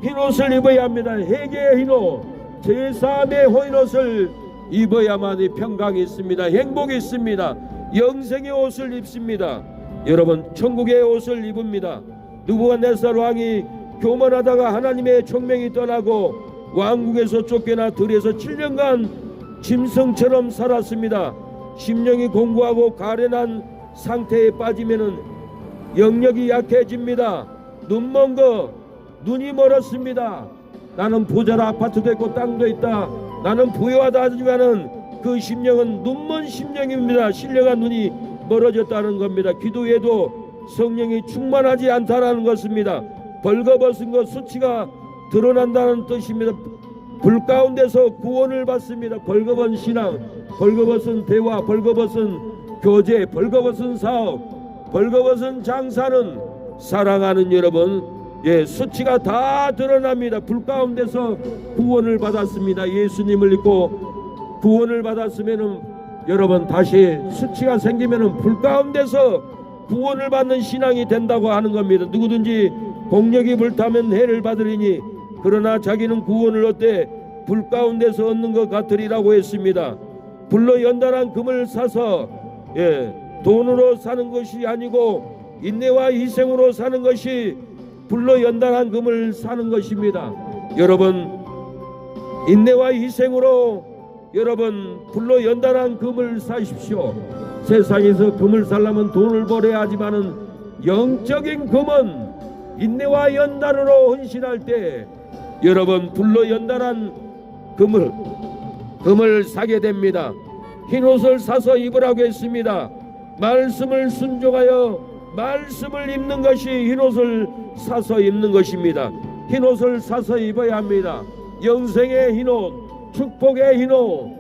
흰옷을 입어야 합니다. 회개의 흰옷, 제사함의 흰옷을 입어야만이 평강이 있습니다. 행복이 있습니다. 영생의 옷을 입습니다. 여러분 천국의 옷을 입습니다. 느부갓네살 왕이 교만하다가 하나님의 총명이 떠나고 왕국에서 쫓겨나 들에서 7년간 짐승처럼 살았습니다. 심령이 공고하고 가련한 상태에 빠지면은 영력이 약해집니다. 눈먼 거, 눈이 멀었습니다. 나는 부자라 아파트도 있고 땅도 있다 나는 부유하다 하지만은 그 심령은 눈먼 심령입니다. 신령한 눈이 멀어졌다는 겁니다. 기도에도 성령이 충만하지 않다라는 것입니다. 벌거벗은 것, 수치가 드러난다는 뜻입니다. 불 가운데서 구원을 받습니다. 벌거벗은 신앙, 벌거벗은 대화, 벌거벗은 교제, 벌거벗은 사업, 벌거벗은 장사는 사랑하는 여러분, 수치가 다 드러납니다. 불 가운데서 구원을 받았습니다. 예수님을 믿고 구원을 받았으면은 여러분 다시 수치가 생기면은 불 가운데서 구원을 받는 신앙이 된다고 하는 겁니다. 누구든지 공력이 불타면 해를 받으리니 그러나 자기는 구원을 얻되 불 가운데서 얻는 것 같으리라고 했습니다. 불로 연단한 금을 사서 돈으로 사는 것이 아니고 인내와 희생으로 사는 것이 불로 연단한 금을 사는 것입니다. 여러분 인내와 희생으로 여러분 불로 연단한 금을 사십시오. 세상에서 금을 살려면 돈을 벌어야 하지만은 영적인 금은 인내와 연단으로 헌신할 때 여러분 불로 연단한 금을 금을 사게 됩니다. 흰옷을 사서 입으라고 했습니다. 말씀을 순종하여 말씀을 입는 것이 흰옷을 사서 입는 것입니다. 흰옷을 사서 입어야 합니다. 영생의 흰옷, 축복의 흰옷,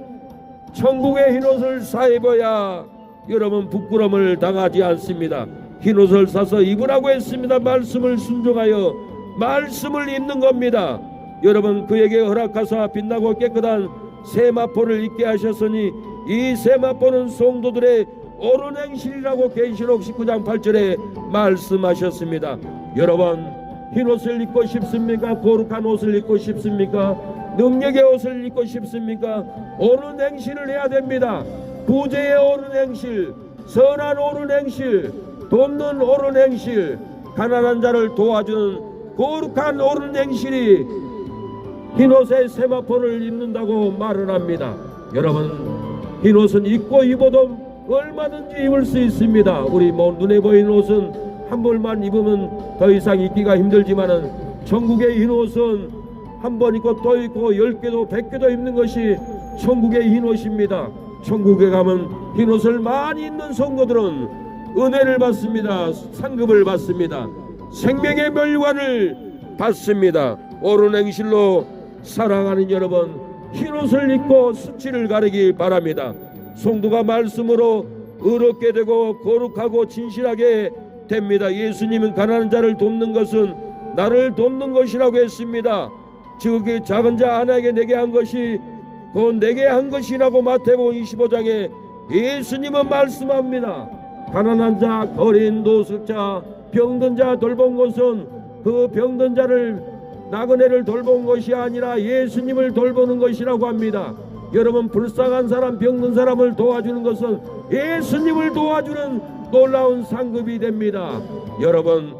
천국의 흰옷을 사 입어야 여러분 부끄러움을 당하지 않습니다. 흰옷을 사서 입으라고 했습니다. 말씀을 순종하여 말씀을 입는 겁니다. 여러분 그에게 허락하사 빛나고 깨끗한 세마포를 입게 하셨으니 이 세마포는 성도들의 옳은 행실이라고 계시록 19장 8절에 말씀하셨습니다. 여러분 흰옷을 입고 싶습니까? 거룩한 옷을 입고 싶습니까? 능력의 옷을 입고 싶습니까? 옳은 행실을 해야 됩니다. 부재의 옳은 행실, 선한 옳은 행실, 돕는 옳은 행실, 가난한 자를 도와주는 거룩한 옳은 행실이 흰옷의 세마포를 입는다고 말을 합니다. 여러분 흰옷은 입고 입어도 얼마든지 입을 수 있습니다. 우리 눈에 보이는 옷은 한 벌만 입으면 더 이상 입기가 힘들지만은 천국의 흰옷은 한 번 입고 또 입고 10개도 100개도 입는 것이 천국의 흰옷입니다. 천국에 가면 흰옷을 많이 입는 성도들은 은혜를 받습니다. 상급을 받습니다. 생명의 멸관을 받습니다. 옳은 행실로 사랑하는 여러분 흰옷을 입고 수치를 가리기 바랍니다. 성도가 말씀으로 의롭게 되고 거룩하고 진실하게 됩니다. 예수님은 가난한 자를 돕는 것은 나를 돕는 것이라고 했습니다. 즉 작은 자 하나에게 내게 한 것이 곧 내게 한 것이라고 마태복음 25장에 예수님은 말씀합니다. 가난한 자, 거린, 노숙자, 병든 자 돌본 것은 그 병든 자를 나그네를 돌본 것이 아니라 예수님을 돌보는 것이라고 합니다. 여러분 불쌍한 사람, 병든 사람을 도와주는 것은 예수님을 도와주는 놀라운 상급이 됩니다. 여러분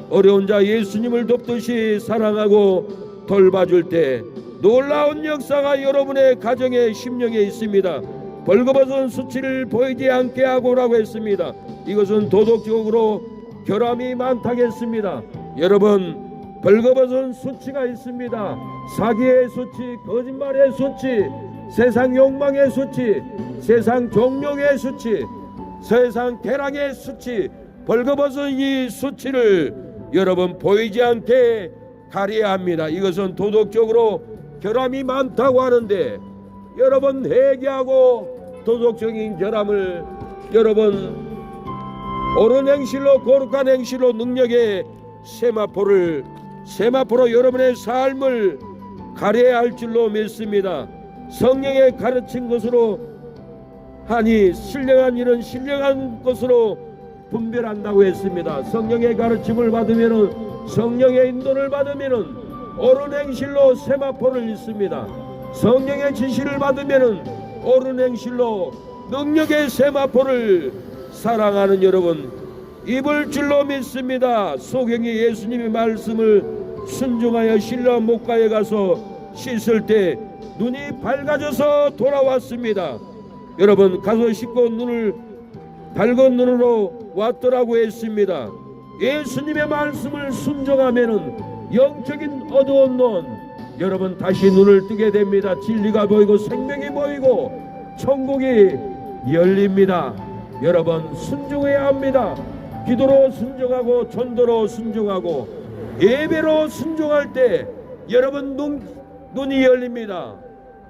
어려운 자 예수님을 돕듯이 사랑하고 돌봐줄 때 놀라운 역사가 여러분의 가정에 심령에 있습니다. 벌거벗은 수치를 보이지 않게 하고라고 했습니다. 이것은 도덕적으로 결함이 많다겠습니다. 여러분 벌거벗은 수치가 있습니다. 사기의 수치, 거짓말의 수치, 세상 욕망의 수치, 세상 종욕의 수치, 세상 쾌락의 수치, 벌거벗은 이 수치를 여러분 보이지 않게 가려야 합니다. 이것은 도덕적으로 결함이 많다고 하는데 여러분 회개하고 도덕적인 결함을 여러분 옳은 행실로 거룩한 행실로 능력의 세마포로 여러분의 삶을 가려야 할 줄로 믿습니다. 성령의 가르친 것으로 하니 신령한 일은 신령한 것으로 분별한다고 했습니다. 성령의 가르침을 받으면은 성령의 인도를 받으면은 옳은 행실로 세마포를 입습니다. 성령의 지시를 받으면은 옳은 행실로 능력의 세마포를 사랑하는 여러분 입을 줄로 믿습니다. 소경이 예수님의 말씀을 순종하여 신라 목가에 가서 씻을 때 눈이 밝아져서 돌아왔습니다. 여러분 가서 씻고 눈을 밝은 눈으로 왔더라고 했습니다. 예수님의 말씀을 순종하면은 영적인 어두운 눈 여러분 다시 눈을 뜨게 됩니다. 진리가 보이고 생명이 보이고 천국이 열립니다. 여러분 순종해야 합니다. 기도로 순종하고 전도로 순종하고 예배로 순종할 때 여러분 눈이 열립니다.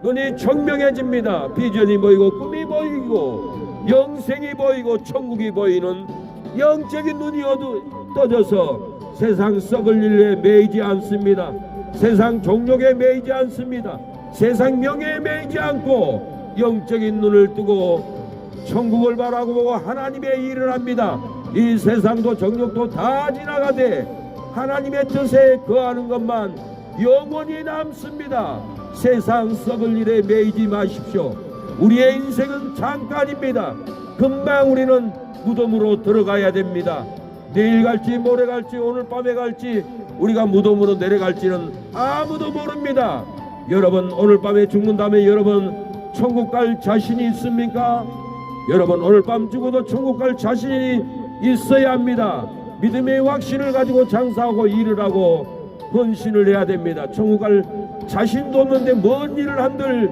눈이 청명해집니다. 비전이 보이고 꿈이 보이고 영생이 보이고 천국이 보이는 영적인 눈이 떠져서 세상 썩을 일에 매이지 않습니다. 세상 종욕에 매이지 않습니다. 세상 명예에 매이지 않고 영적인 눈을 뜨고 천국을 바라보고 하나님의 일을 합니다. 이 세상도 정욕도 다 지나가되 하나님의 뜻에 거하는 것만 영원히 남습니다. 세상 썩을 일에 매이지 마십시오. 우리의 인생은 잠깐입니다. 금방 우리는 무덤으로 들어가야 됩니다. 내일 갈지 모레 갈지 오늘 밤에 갈지 우리가 무덤으로 내려갈지는 아무도 모릅니다. 여러분 오늘 밤에 죽는 다음에 여러분 천국 갈 자신이 있습니까? 여러분 오늘 밤 죽어도 천국 갈 자신이 있어야 합니다. 믿음의 확신을 가지고 장사하고 일을 하고 헌신을 해야 됩니다. 천국 갈 자신도 없는데 뭔 일을 한들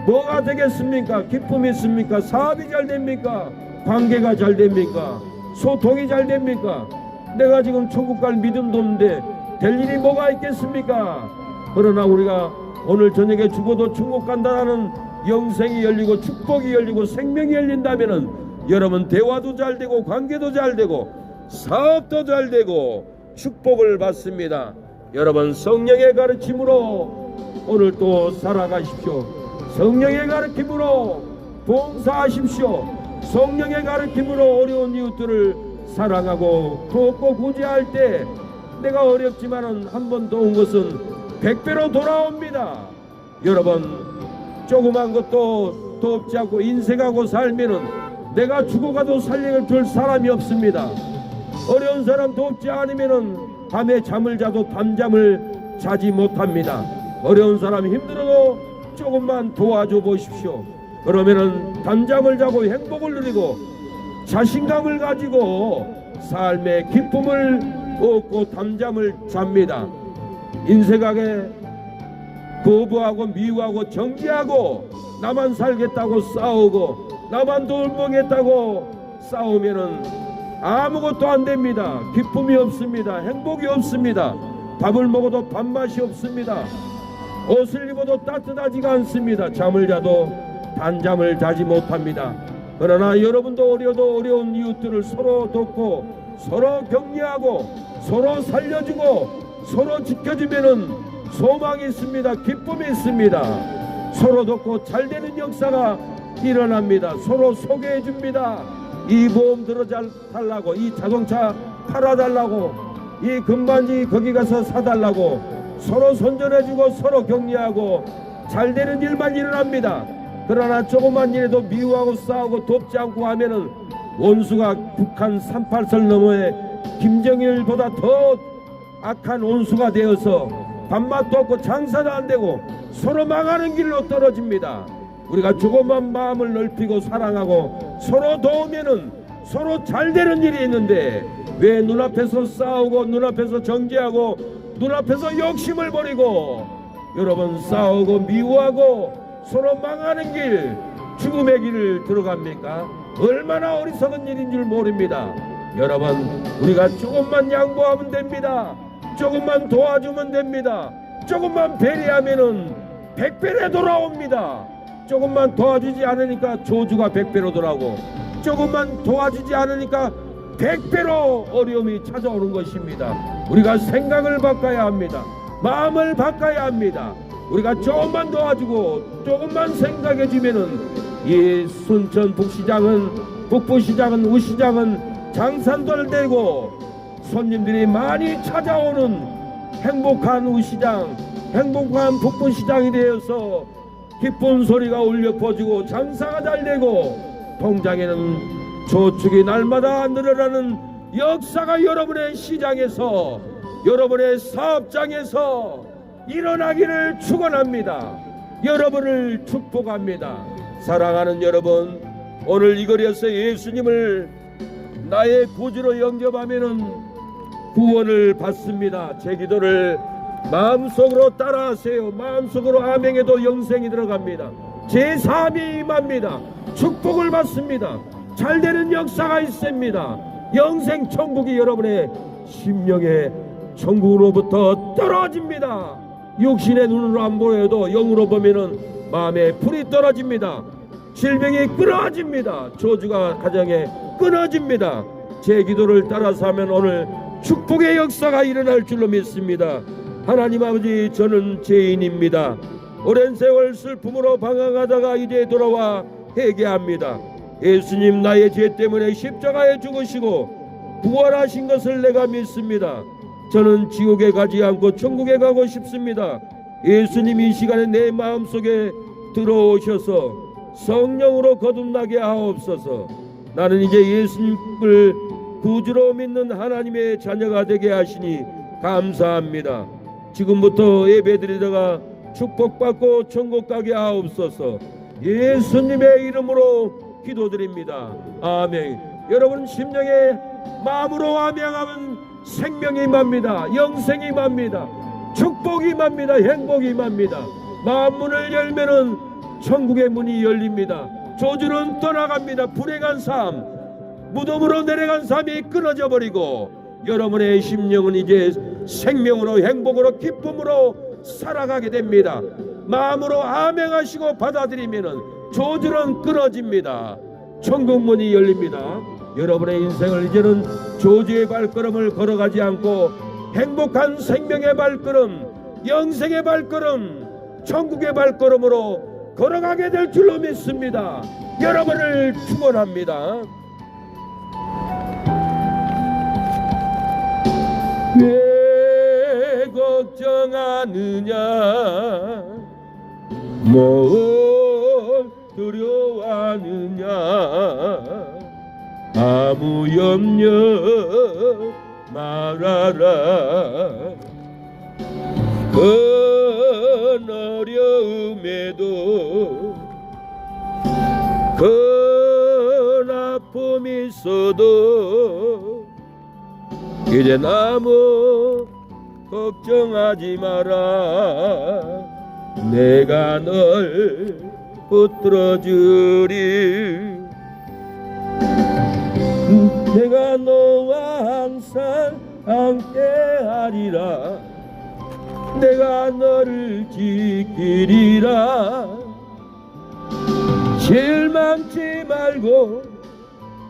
뭐가 되겠습니까? 기쁨이 있습니까? 사업이 잘 됩니까? 관계가 잘 됩니까? 소통이 잘 됩니까? 내가 지금 천국 갈 믿음도 없는데 될 일이 뭐가 있겠습니까? 그러나 우리가 오늘 저녁에 죽어도 천국 간다는 영생이 열리고 축복이 열리고 생명이 열린다면은 여러분 대화도 잘 되고 관계도 잘 되고 사업도 잘 되고 축복을 받습니다. 여러분 성령의 가르침으로 오늘 또 살아가십시오. 성령의 가르침으로 봉사하십시오. 성령의 가르침으로 어려운 이웃들을 사랑하고 돕고 구제할 때 내가 어렵지만은 한 번 도운 것은 100배로 돌아옵니다. 여러분 조그만 것도 돕지 않고 인색하고 살면은 내가 죽어가도 살려줄 사람이 없습니다. 어려운 사람 돕지 않으면은 밤에 잠을 자도 밤잠을 자지 못합니다. 어려운 사람 힘들어도 조금만 도와줘 보십시오. 그러면은 밤잠을 자고 행복을 누리고 자신감을 가지고 삶의 기쁨을 얻고 밤잠을 잡니다. 인색하게 거부하고 미워하고 정죄하고 나만 살겠다고 싸우고 나만 돌보겠다고 싸우면은 아무것도 안 됩니다. 기쁨이 없습니다. 행복이 없습니다. 밥을 먹어도 밥맛이 없습니다. 옷을 입어도 따뜻하지가 않습니다. 잠을 자도 단잠을 자지 못합니다. 그러나 여러분도 어려운 이웃들을 서로 돕고 서로 격려하고 서로 살려주고 서로 지켜주면은 소망이 있습니다. 기쁨이 있습니다. 서로 돕고 잘되는 역사가 일어납니다. 서로 소개해 줍니다. 이 보험 들어달라고, 이 자동차 팔아달라고, 이 금반지 거기 가서 사달라고 서로 손전해주고 서로 격려하고 잘되는 일만 일어납니다. 그러나 조그만 일에도 미워하고 싸우고 돕지 않고 하면은 원수가 북한 38설 너머에 김정일보다 더 악한 원수가 되어서 밥맛도 없고 장사도 안 되고 서로 망하는 길로 떨어집니다. 우리가 조금만 마음을 넓히고 사랑하고 서로 도우면은 서로 잘 되는 일이 있는데 왜 눈앞에서 싸우고 눈앞에서 정죄하고 눈앞에서 욕심을 버리고 여러분 싸우고 미워하고 서로 망하는 길 죽음의 길을 들어갑니까? 얼마나 어리석은 일인 줄 모릅니다. 여러분 우리가 조금만 양보하면 됩니다. 조금만 도와주면 됩니다. 조금만 배려하면은 100배로 돌아옵니다. 조금만 도와주지 않으니까 저주가 100배로 돌아오고 조금만 도와주지 않으니까 100배로 어려움이 찾아오는 것입니다. 우리가 생각을 바꿔야 합니다. 마음을 바꿔야 합니다. 우리가 조금만 도와주고 조금만 생각해 주면은 이 순천 북부시장은 우시장은 장산도 되고 손님들이 많이 찾아오는 행복한 우시장, 행복한 북부시장이 되어서 기쁜 소리가 울려 퍼지고 장사가 잘 되고 통장에는 저축이 날마다 늘어나는 역사가 여러분의 시장에서 여러분의 사업장에서 일어나기를 축원합니다. 여러분을 축복합니다. 사랑하는 여러분, 오늘 이 거리에서 예수님을 나의 구주로 영접하면은 구원을 받습니다. 제 기도를 마음속으로 따라하세요. 마음속으로 아멘해도 영생이 들어갑니다. 제3이 임합니다. 축복을 받습니다. 잘되는 역사가 있습니다. 영생 천국이 여러분의 심령의 천국으로부터 떨어집니다. 육신의 눈으로 안 보여도 영으로 보면은 마음에 불이 떨어집니다. 질병이 끊어집니다. 저주가 가정에 끊어집니다. 제 기도를 따라서 하면 오늘 축복의 역사가 일어날 줄로 믿습니다. 하나님 아버지, 저는 죄인입니다. 오랜 세월 슬픔으로 방황하다가 이제 돌아와 회개합니다. 예수님 나의 죄 때문에 십자가에 죽으시고 부활하신 것을 내가 믿습니다. 저는 지옥에 가지 않고 천국에 가고 싶습니다. 예수님 이 시간에 내 마음속에 들어오셔서 성령으로 거듭나게 하옵소서. 나는 이제 예수님을 구주로 믿는 하나님의 자녀가 되게 하시니 감사합니다. 지금부터 예배드리다가 축복받고 천국 가게 하옵소서. 예수님의 이름으로 기도드립니다. 아멘. 여러분 심령에 마음으로 아멘하면 생명이 임합니다. 영생이 임합니다. 축복이 임합니다. 행복이 임합니다. 마음문을 열면은 천국의 문이 열립니다. 저주는 떠나갑니다. 불행한 삶, 무덤으로 내려간 삶이 끊어져 버리고 여러분의 심령은 이제 생명으로, 행복으로, 기쁨으로 살아가게 됩니다. 마음으로 아멘하시고 받아들이면은 저주는 끊어집니다. 천국 문이 열립니다. 여러분의 인생을 이제는 저주의 발걸음을 걸어가지 않고 행복한 생명의 발걸음, 영생의 발걸음, 천국의 발걸음으로 걸어가게 될 줄로 믿습니다. 여러분을 축원합니다. 왜 걱정하느냐, 뭘 두려워하느냐, 아무 염려 말아라. 큰 어려움에도 큰 아픔이 있어도 이젠 아무 걱정하지 마라. 내가 널 붙들어주리. 내가 너와 항상 함께하리라. 내가 너를 지키리라. 실망치 말고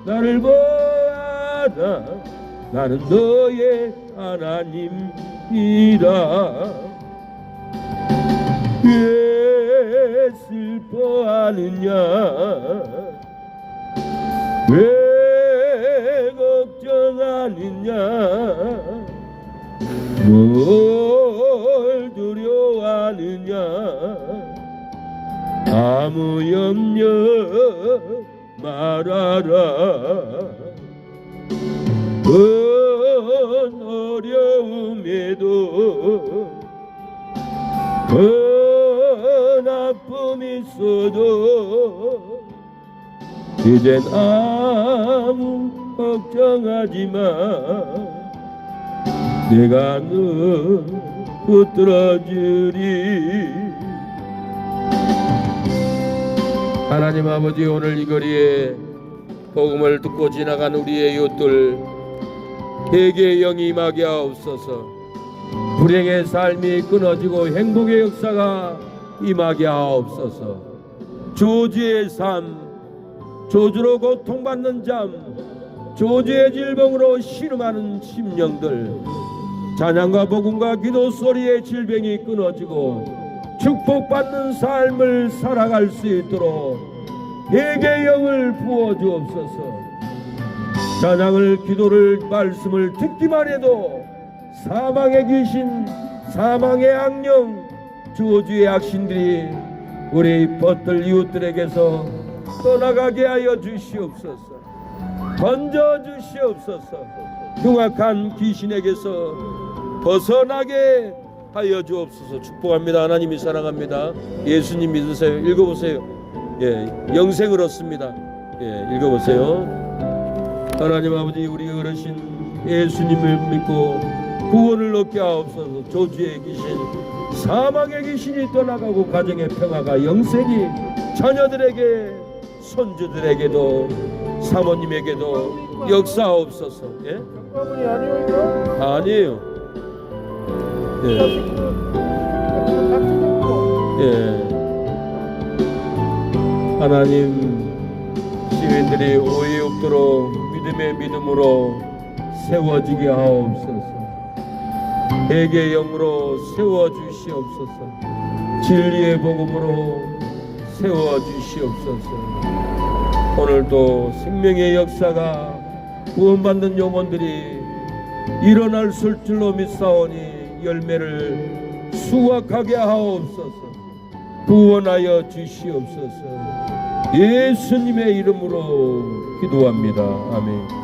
나를 보아라. 나는 너의 하나님이라. 왜 슬퍼하느냐, 왜 걱정하느냐, 뭘 두려워하느냐, 아무 염려 말아라. 큰 어려움에도 큰 아픔이 있어도 이젠 아무 걱정하지 마. 내가 너 붙들어주리. 하나님 아버지, 오늘 이 거리에 복음을 듣고 지나간 우리의 이웃들 회개의 영이 임하게 하옵소서. 불행의 삶이 끊어지고 행복의 역사가 임하게 하옵소서. 저주의 삶, 저주로 고통받는 잠, 저주의 질병으로 신음하는 심령들, 찬양과 복음과 기도 소리의 질병이 끊어지고 축복받는 삶을 살아갈 수 있도록 회개의 영을 부어주옵소서. 찬양을, 기도를, 말씀을 듣기만 해도 사망의 귀신, 사망의 악령, 저주의 악신들이 우리 벗들 이웃들에게서 떠나가게 하여 주시옵소서. 건져 주시옵소서. 흉악한 귀신에게서 벗어나게 하여 주옵소서. 축복합니다. 하나님이 사랑합니다. 예수님 믿으세요. 읽어보세요. 영생을 얻습니다. 읽어보세요. 하나님 아버지, 우리 어르신 예수님을 믿고 구원을 얻게 하옵소서. 저주의 귀신, 사망의 귀신이 떠나가고 가정의 평화가, 영생이 자녀들에게, 손주들에게도, 사모님에게도 역사하옵소서. 장가문이 아니에요? 아니에요. 하나님, 시민들이 오해 없도록 믿음의 믿음으로 세워지게 하옵소서. 회개의 영으로 세워주시옵소서. 진리의 복음으로 세워주시옵소서. 오늘도 생명의 역사가 구원받는 영혼들이 일어날 줄로 믿사오니 열매를 수확하게 하옵소서. 구원하여 주시옵소서. 예수님의 이름으로 기도합니다. 아멘.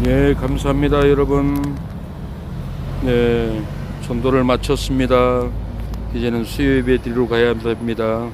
예, 감사합니다, 여러분. 네, 전도를 마쳤습니다. 이제는 수요 예배 드리러 가야 됩니다.